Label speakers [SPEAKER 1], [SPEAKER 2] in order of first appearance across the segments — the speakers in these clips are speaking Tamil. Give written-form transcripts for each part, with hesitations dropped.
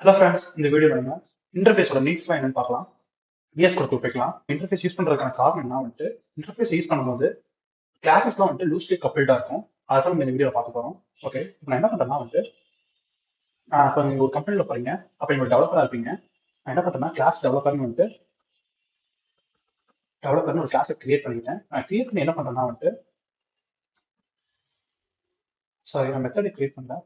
[SPEAKER 1] ஹலோ ஃப்ரெண்ட்ஸ், இந்த வீடியோவில் நம்ம இன்டர்ஃபேஸோட நீட்ஸ்லாம் என்னன்னு பார்க்கலாம். விஎஸ் கோட் வைக்கலாம். இன்டர்ஃபேஸ் யூஸ் பண்ணுறதுக்கான காரணம் என்ன வந்துட்டு, இன்டர்ஃபேஸ் யூஸ் பண்ணும்போது கிளாஸஸ்லாம் வந்துட்டு லூஸ்லி கப்பிள்டாக இருக்கும். அதான் நம்ம இந்த வீடியோவில் பார்க்க போகிறோம். ஓகே, இப்போ நான் என்ன பண்ணுறேன்னா வந்துட்டு, இப்போ நீங்கள் ஒரு கம்பெனியில் போகிறீங்க, அப்போ நீங்கள் டெவலப்பராக இருப்பீங்க. நான் என்ன பண்ணுறேன்னா கிளாஸ் டெவலப்பர்னு வந்துட்டு டெவலப்பர்னு ஒரு கிளாஸை கிரியேட் பண்ணிட்டேன். நான் கிரியேட் பண்ணி என்ன பண்ணுறேன்னா வந்துட்டு, சாரி நான் மெத்தடை கிரியேட் பண்ணல.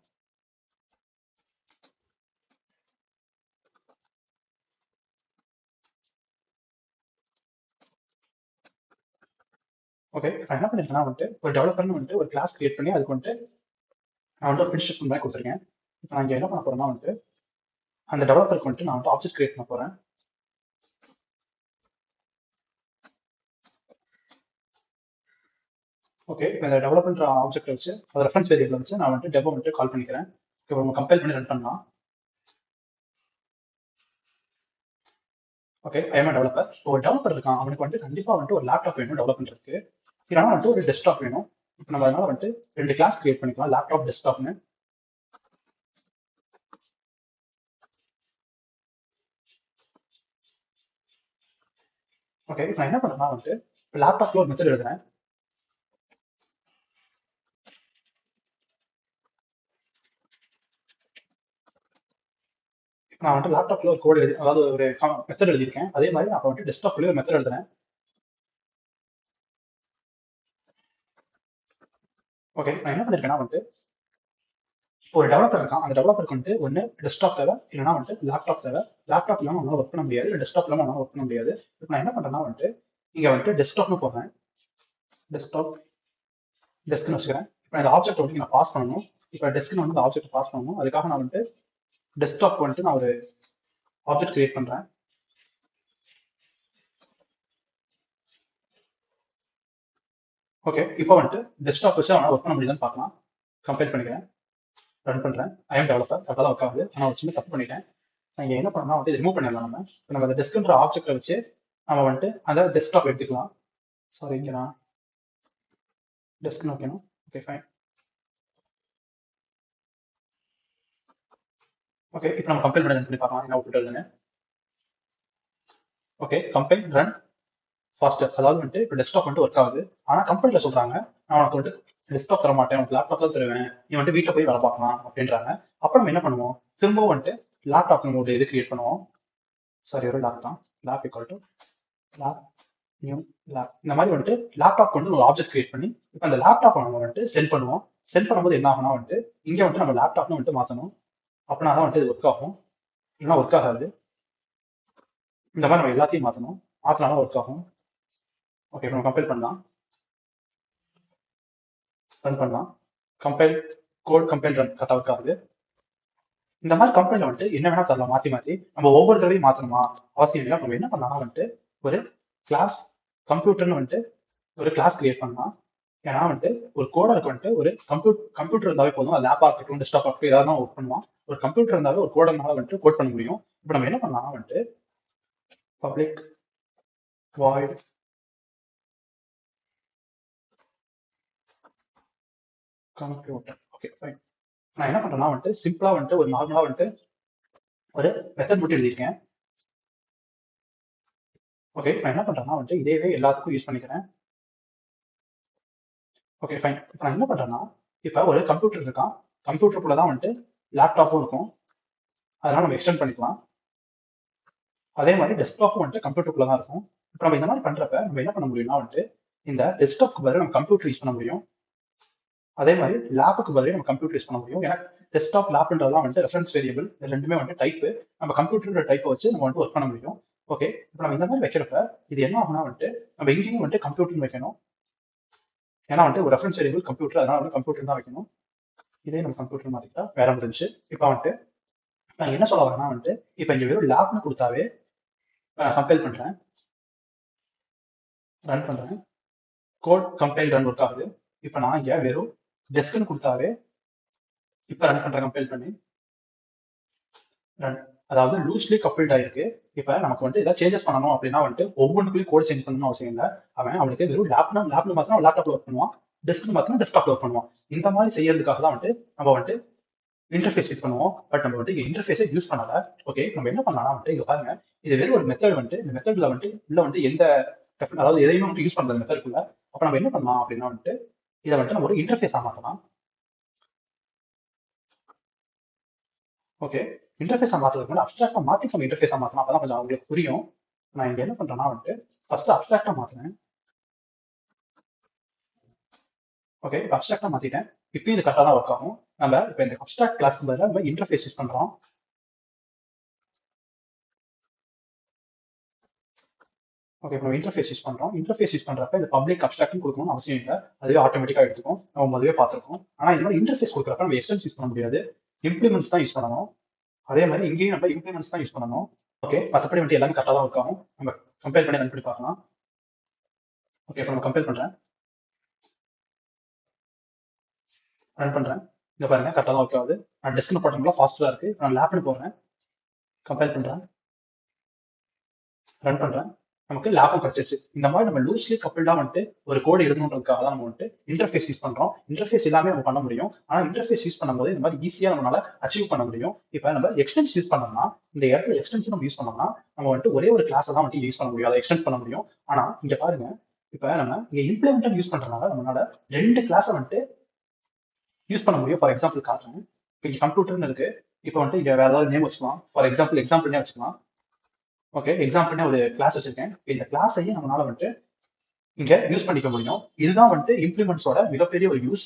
[SPEAKER 1] ஓகே, நான் என்ன பண்ணிருக்கேன்னா வந்துட்டு ஒரு டெவலப்பர்னு வந்துட்டு ஒரு கிளாஸ் கிரியேட் பண்ணி அதுக்கு வந்துட்டு நான் வந்து ஒரு பிரின்சிபல் மாதிரி கொடுத்துருக்கேன். இப்போ நான் இங்கே என்ன பண்ண போறேன்னா வந்துட்டு அந்த டெவலப்பருக்கு வந்துட்டு நான் வந்து ஆப்ஜெக்ட் கிரியேட் பண்ண போறேன். ஓகே, இப்போ இந்த டெவலப்ன்ற ஆப்ஜெக்ட் வச்சு அது ரெஃபரன்ஸ் வேரியபிள் வச்சு நான் வந்துட்டு டெவோ வந்துட்டு கால் பண்ணிக்கிறேன். இப்போ நம்ம கம்பைல் பண்ணி ரன் பண்ணலாம். Okay, I'm developer. இப்போ ஒரு டெவலப்பர் இருக்கான், அவனுக்கு வந்துட்டு கண்டிப்பாக வந்துட்டு ஒரு லேப்டாப் வேணும் டெவலப் பண்ணுறதுக்கு. இல்லைனா வந்துட்டு ஒரு டெஸ்க்டாப் வேணும். இப்போ நம்ம அதனால வந்துட்டு 2 கிளாஸ் கிரியேட் பண்ணிக்கலாம், லேப்டாப் டெஸ்க்டாப்னு. ஓகே, இப்போ நான் என்ன பண்ணுறேன்னா வந்துட்டு இப்போ லேப்டாப்ல ஒரு மெத்தட் எழுதுறேன். நான் வந்துட்டு லேப்டாப்ல ஒரு கோட் எழுதி, அதாவது ஒரு மெத்தட் எழுதியிருக்கேன். அதே மாதிரி நான் வந்துட்டு டெஸ்க்டாப்ல ஒரு மெத்தட் எழுதுறேன். ஓகே, நான் என்ன பண்ணிருக்கேன்னா வந்துட்டு ஒரு டெவலப்பர் இருக்கான், அந்த டெவலப்பருக்கு வந்துட்டு ஒன்று டெஸ்க்டாப் தேவை, இல்லைனா வந்துட்டு லேப்டாப் தேவை. லேப்டாப் இல்லாமல் அவனால ஒர்க் பண்ண முடியாது, இல்லை டெஸ்க்டாப் இல்லாமல் அவனால ஒர்க் பண்ண முடியாது. இப்போ நான் என்ன பண்ணுறேன்னா வந்துட்டு இங்கே வந்துட்டு டெஸ்க்டாப்னு போடுறேன். டெஸ்க்டாப் டெஸ்க்னு வச்சுக்கிறேன். இப்போ இந்த ஆப்ஜெக்ட் வந்து நான் பாஸ் பண்ணணும். இப்போ டெஸ்க்னு வந்து ஆப்ஜெக்ட் பாஸ் பண்ணணும். அதுக்காக நான் வந்துட்டு டெஸ்க்டாப் வந்துட்டு நான் ஒரு ஆப்ஜெக்ட் கிரியேட் பண்ணுறேன். ஓகே, இப்போ வந்துட்டு டெஸ்க்டாப் வச்சு அவனால் ஒர்க் பண்ண முடியுதான்னு பார்க்கலாம். கம்பேர் பண்ணிக்கிறேன், ரன் பண்ணுறேன். ஐஎம் டெவலப்பர் கரெக்டாக தான் ஒர்க் ஆகுது. ஆனால் ஒரு சின்ன தப்பு பண்ணிட்டேன். நான் இங்கே என்ன பண்ணலாம் வந்து ரிமூவ் பண்ணிடலாம். நம்ம அந்த டெஸ்க்ன்ற ஆப்ஜெக்டை வச்சு நம்ம வந்துட்டு அந்த டெஸ்க்டாப் எடுத்துக்கலாம். சாரி, இங்கே நான் டெஸ்க்னு வைக்கணும். Okay, fine. ஓகே, இப்போ நம்ம கம்பைல் பண்ணி ரன் பண்ணி பார்க்கலாம் என்ன அவுட்புட் வருதுன்னு. Okay, compile run faster. அதாவது வந்துட்டு இப்போ டெஸ்க்டாப் வந்துட்டு ஒர்க் ஆகுது. ஆனால் கம்பெனியில் சொல்கிறாங்க நான் உனக்கு வந்துட்டு டெஸ்க்டாப் தர மாட்டேன், உனக்கு லேப்டாப் தான் தருவேன், நீ வந்துட்டு வீட்டில் போய் வேலை பார்க்கலாம் அப்படின்றாங்க. அப்புறம் நம்ம என்ன பண்ணுவோம், திரும்பவும் வந்துட்டு லேப்டாப் நம்ம ஒரு இது கிரியேட் பண்ணுவோம். சாரி, ஒரு லேப் தான். Lab equal to lab new lab. இந்த மாதிரி வந்துட்டு லேப்டாப் வந்து ஒரு ஆப்ஜெக்ட் கிரியேட் பண்ணி இப்போ அந்த லேப்டாப் நம்ம வந்துட்டு சென்ட் பண்ணுவோம். சென்ட் பண்ணும்போது என்ன ஆகும்னா வந்துட்டு இங்கே வந்துட்டு நம்ம லேப்டாப்னு வந்துட்டு மாற்றணும். அப்படின்னா தான் வந்துட்டு இது ஒர்க் ஆகும், இல்லைன்னா ஒர்க் ஆகாது. இந்த மாதிரி நம்ம எல்லாத்தையும் மாற்றணும், மாற்றினாலும் ஒர்க் ஆகும். ஓகே, இப்போ நம்ம கம்பைல் பண்ணலாம், ரன் பண்ணலாம். கம்பைல் கோட் கம்பைல் ரன் கரெக்டாக ஒர்க் ஆகுது. இந்த மாதிரி கம்பெனியில் வந்துட்டு என்ன வேணா தரலாம், மாற்றி மாற்றி. நம்ம ஒவ்வொரு தடவையும் மாற்றணுமா அவசியம் இல்லை. நம்ம என்ன பண்ணலாம் வந்துட்டு ஒரு கிளாஸ் கம்ப்யூட்டர்னு வந்துட்டு ஒரு கிளாஸ் கிரியேட் பண்ணலாம். ஏன்னா வந்துட்டு ஒரு கோடருக்கு வந்துட்டு ஒரு கம்ப்யூட்டர் இருந்தாவே போதும். அது லேப்பாக இருக்கட்டும், டெஸ்க்டாப் இருக்கட்டும், ஏதாவது ஒர்க் பண்ணுவான். ஒரு கம்ப்யூட்டர் இருந்தாலும் ஒரு கோடர்னால வந்துட்டு கோட் பண்ண முடியும். இப்போ நம்ம என்ன பண்ணலாம் வந்துட்டு public void computer. Okay, fine. நான் என்ன பண்ணுறேன்னா வந்துட்டு சிம்பிளாக வந்துட்டு ஒரு நார்மலாக வந்துட்டு ஒரு மெத்தட் மட்டும் எழுதியிருக்கேன். ஓகே, நான் என்ன பண்ணுறேன்னா வந்துட்டு இதேவே எல்லாத்துக்கும் யூஸ் பண்ணிக்கிறேன். Okay, fine. இப்போ நான் என்ன பண்ணுறேன்னா இப்போ ஒரு கம்ப்யூட்டர் இருக்கான், கம்ப்யூட்டருக்குள்ள தான் வந்துட்டு லேப்டாப்பும் இருக்கும், அதனால நம்ம எக்ஸ்டெண்ட் பண்ணிக்கலாம். அதே மாதிரி டெஸ்க்டாப்பும் வந்துட்டு கம்ப்யூட்டருக்குள்ள தான் இருக்கும். இப்போ நம்ம இந்த மாதிரி பண்ணுறப்ப நம்ம என்ன பண்ண முடியும்னா வந்துட்டு இந்த டெஸ்க்டாப்க்கு பதில் நம்ம கம்ப்யூட்டர் யூஸ் பண்ண முடியும். அதே மாதிரி லேப்புக்கு பதிலே நம்ம கம்ப்யூட்டர் யூஸ் பண்ண முடியும். ஏன்னா டெஸ்க்டாப் லேப்ன்றதெல்லாம் வந்துட்டு ரெஃபரன்ஸ் வேரியபிள், இது ரெண்டுமே வந்துட்டு டைப்பு. நம்ம கம்ப்யூட்டர் டைப்பை வச்சு நம்ம வந்துட்டு ஒர்க் பண்ண முடியும். ஓகே, இப்போ நம்ம இந்த மாதிரி வைக்கிறப்ப இது என்ன ஆகும்னா வந்துட்டு நம்ம எங்கேயும் வந்துட்டு கம்ப்யூட்டர் வைக்கணும். ஏன்னா வந்துட்டு ஒரு ரெஃபரன்ஸ் வேரியபிள் கம்ப்யூட்டர், அதனால வந்து கம்ப்யூட்டர் தான் வைக்கணும். இதே நம்ம கம்ப்யூட்டர் மாற்றிக்கிட்டா வேற முடிஞ்சு. இப்போ வந்துட்டு நான் என்ன சொல்ல வரேன்னா வந்துட்டு இப்போ இங்கே வெறும் லேப்னு கொடுத்தாவே கம்பைல் பண்ணுறேன், ரன் பண்ணுறேன், கோட் கம்பைல் ரன் ஒர்க் ஆகுது. இப்போ நான் இங்கே வெறும் டெஸ்க்னு கொடுத்தாவே இப்போ ரன் பண்ணுறேன் கம்பைல் பண்ணி ரன். அதாவது லூஸ்லி கப்பிள்ட் ஆயிருக்கு. இப்போ நமக்கு வந்து ஏதாவது சேஞ்சஸ் பண்ணணும் அப்படின்னா வந்துட்டு ஒவ்வொன்றுக்குள்ளேயும் கோட் சேஞ்ச் பண்ணணும் அவசியம் இல்லை. அவனுக்கு வெறும் லேப்னு மாத்திரம் லேப்டாப்ல ஒர்க் பண்ணுவான், டெஸ்க்னு மாத்திரம் டெஸ்க்டாப்ல ஒர்க் பண்ணுவான். இந்த மாதிரி செய்யறதுக்காக தான் வந்துட்டு நம்ம வந்துட்டு இன்டர்ஃபேஸ் ஃபிட் பண்ணுவோம். பட் நம்ம வந்து இன்டர்ஃபேஸை யூஸ் பண்ணல. ஓகே, நம்ம என்ன பண்ணலாம்னா வந்துட்டு இங்க பாருங்க, இது வெறும் ஒரு மெத்தட் வந்துட்டு இந்த மெத்தட்ல வந்துட்டு உள்ள வந்து எந்த அதாவது எதையுமே வந்து யூஸ் பண்ணல மெத்தட்குள்ள. அப்ப நம்ம என்ன பண்ணலாம் அப்படின்னா வந்துட்டு இதை வந்துட்டு நம்ம ஒரு இன்டர்ஃபேஸா மாற்றலாம். ஓகே, இன்டர்ஃபேஸா மாற்றுறதுக்கு முன்னாடி அப்ஸ்ட்ராக்டா மாற்றி நம்ம இன்டர்ஃபேஸா மாற்றலாம். அப்பதான் கொஞ்சம் உங்களுக்கு புரியும். நான் இங்க என்ன பண்றேன்னா வந்துட்டு ஃபர்ஸ்ட் அப்ஸ்ட்ராக்டா மாத்துறேன். ஓகே, இப்போ அப்ஸ்ட்ராக்டா மாத்திட்டேன். இப்போ இது கரெக்டாக தான் ஒர்க் ஆகும். நம்ம இப்போ இந்த அப்ஸ்ட்ராக்ட் கிளாஸ்க்கு பதிலாக நம்ம இன்டர்ஃபேஸ் யூஸ் பண்றோம். ஓகே, இப்போ நம்ம இன்டர்ஃபேஸ் யூஸ் பண்றோம். இன்டர்ஃபேஸ் யூஸ் பண்றப்ப இந்த பப்ளிக் அப்ஸ்ட்ராக்ட்னு கொடுக்கணும்னு அவசியம் இல்லை. அதுவே ஆட்டோமேட்டிக்கா எடுத்துக்கும். நம்ம முதவே பார்த்துருக்கோம். ஆனா இந்த மாதிரி இன்டர்ஃபேஸ் கொடுக்குறப்ப நம்ம எக்ஸ்டென்ஸ் யூஸ் பண்ண முடியாது. இம்ப்ளிமெண்ட்ஸ் தான் யூஸ் பண்ணணும். அதே மாதிரி இங்கேயும் நம்ம இம்ப்ளிமெண்ட்ஸ் தான் யூஸ் பண்ணணும். ஓகே, மற்றபடி வந்துட்டு எல்லாமே கரெக்டாக தான் ஒர்க் ஆகும். நம்ம கம்பேர் பண்ணி ரன் பண்ணி பார்க்கலாம். ஓகே, இப்போ நம்ம கம்பேர் பண்றேன். ரன் பண்றேன். இங்க பாருங்க கரெக்டாக தான் ஒர்க் ஆகுது. நான் டெஸ்க்ல போட்டோம்னா ஃபாஸ்டா இருக்கு. நான் லேப்னு போடுறேன். கம்பேர் பண்றேன். ரன் பண்றேன். நமக்கு லேப்பும் கிடைச்சிருச்சு. இந்த மாதிரி நம்ம லூஸ்லி கப்பிள்டா வந்துட்டு ஒரு கோடு எழுதணுன்றதுக்காக தான் நம்ம வந்துட்டு இன்டர்ஃபேஸ் யூஸ் பண்றோம். இன்டர்ஃபேஸ் எல்லாமே நம்ம பண்ண முடியும். ஆனா இன்டர்ஃபேஸ் யூஸ் பண்ணும்போது இந்த மாதிரி ஈஸியா நம்மளால அச்சீவ் பண்ண முடியும். இப்ப நம்ம எக்ஸ்டென்ஸ் யூஸ் பண்ணோம்னா இந்த இடத்துல எக்ஸ்டென்ஸ் நம்ம யூஸ் பண்ணோம்னா நம்ம வந்துட்டு ஒரே ஒரு கிளாஸ் தான் வந்துட்டு யூஸ் பண்ண முடியும். அதை எக்ஸ்டென்ஸ் பண்ண முடியும். ஆனா இங்க பாருங்க, இப்ப நம்ம இங்க இம்ப்ளிமெண்டட் யூஸ் பண்றதுனால நம்மளால 2 கிளாஸை வந்துட்டு யூஸ் பண்ண முடியும். ஃபார் எக்ஸாம்பிள் காட்டுறேன். இப்போ இங்க கம்ப்யூட்டர்னு இருக்கு. இப்போ வந்துட்டு இங்க வேற ஏதாவது நேம் வச்சுக்கலாம். ஃபார் எக்ஸாம்பிள்னே வச்சுக்கலாம். ஓகே, எக்ஸாம்பிள்னே ஒரு கிளாஸ் வச்சிருக்கேன். இந்த கிளாஸையும் நம்மளால வந்துட்டு இங்க யூஸ் பண்ணிக்க முடியும். இதுதான் வந்துட்டு இம்ப்ளிமெண்ட்ஸோட மிகப்பெரிய ஒரு யூஸ்.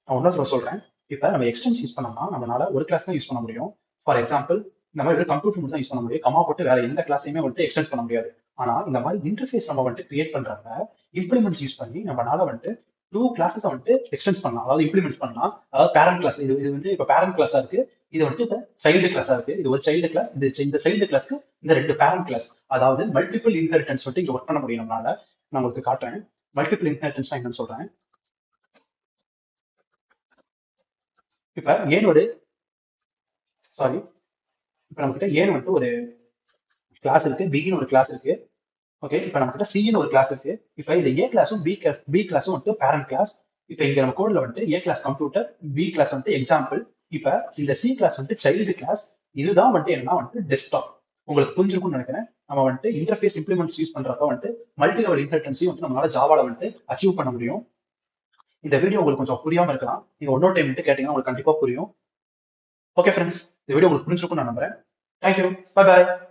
[SPEAKER 1] நான் ஒன்றாவது சொல்றேன். இப்போ நம்ம எக்ஸ்டென்ஸ் யூஸ் பண்ணோம்னா நம்மளால ஒரு கிளாஸ் தான் யூஸ் பண்ண முடியும். ஃபார் எக்ஸாம்பிள் இந்த மாதிரி கம்ப்யூட்டர் மட்டும் தான் யூஸ் பண்ண முடியும். கமா போட்டு வேற எந்த கிளாஸையுமே வந்துட்டு எக்ஸ்டென்ஸ் பண்ண முடியாது. ஆனா இந்த மாதிரி இன்டர்ஃபேஸ் நம்ம வந்துட்டு கிரியேட் பண்றப்ப இம்ப்ளிமெண்ட்ஸ் யூஸ் பண்ணி நம்மளால வந்துட்டு 2 கிளாஸஸ் வந்துட்டு எக்ஸ்டென்ஸ் பண்ணலாம். அதாவது இம்ப்ளிமெண்ட்ஸ் பண்ணலாம். அதாவது பேரண்ட் கிளாஸ் இது வந்து இப்போ பேரண்ட் கிளாஸா இருக்கு. இது வந்துட்டு இப்போ சைல்டு கிளாஸா இருக்கு. இது ஒரு சைல்டு கிளாஸ். இந்த சைல்டு கிளாஸ்க்கு இந்த 2 பேரண்ட் கிளாஸ். அதாவது மல்டிபிள் இன்ஹெரிட்டன்ஸ் வந்துட்டு இங்க ஒர்க் பண்ண முடியும் நம்மளால. நான் உங்களுக்கு காட்டுறேன். மல்டிபிள் இன்ஹெரிட்டன்ஸ் என்னன்னு சொல்றேன். இப்ப ஏன் ஒரு சாரி இப்ப நம்ம கிட்ட ஏன் வந்துட்டு ஒரு கிளாஸ் இருக்கு, பின்னு ஒரு கிளாஸ் இருக்கு. ஓகே, இப்ப நம்ம கிட்ட சின்னு ஒரு கிளாஸ் இருக்கு. இப்ப இந்த ஏ கிளாஸும் பி கிளாஸும் வந்துட்டு பேரண்ட் கிளாஸ். இப்ப இங்க நம்ம கோட்ல வந்துட்டு A class computer, B class வந்துட்டு எக்ஸாம்பிள். இப்ப இந்த சி கிளாஸ் வந்துட்டு சைல்டு கிளாஸ். இதுதான் வந்துட்டு என்னன்னா வந்துட்டு டெஸ்க்டாப். உங்களுக்கு புரிஞ்சிருக்கும்னு நினைக்கிறேன். நம்ம வந்துட்டு இன்டர்ஃபேஸ் இம்ப்ளிமெண்ட்ஸ் யூஸ் பண்றப்ப வந்துட்டு மல்டி லெவல் இன்ஹெரிட்டன்ஸையும் வந்து நம்மளால ஜாவால வந்துட்டு அச்சீவ் பண்ண முடியும். இந்த வீடியோ உங்களுக்கு கொஞ்சம் புரியாம இருக்கலாம். நீங்க இன்னொரு டைம் வந்துட்டு கேட்டீங்கன்னா உங்களுக்கு கண்டிப்பா புரியும். ஓகே ஃப்ரெண்ட்ஸ், இந்த வீடியோ உங்களுக்கு புரிஞ்சிருக்கும்னு நான் நம்புறேன். Thank you, bye bye.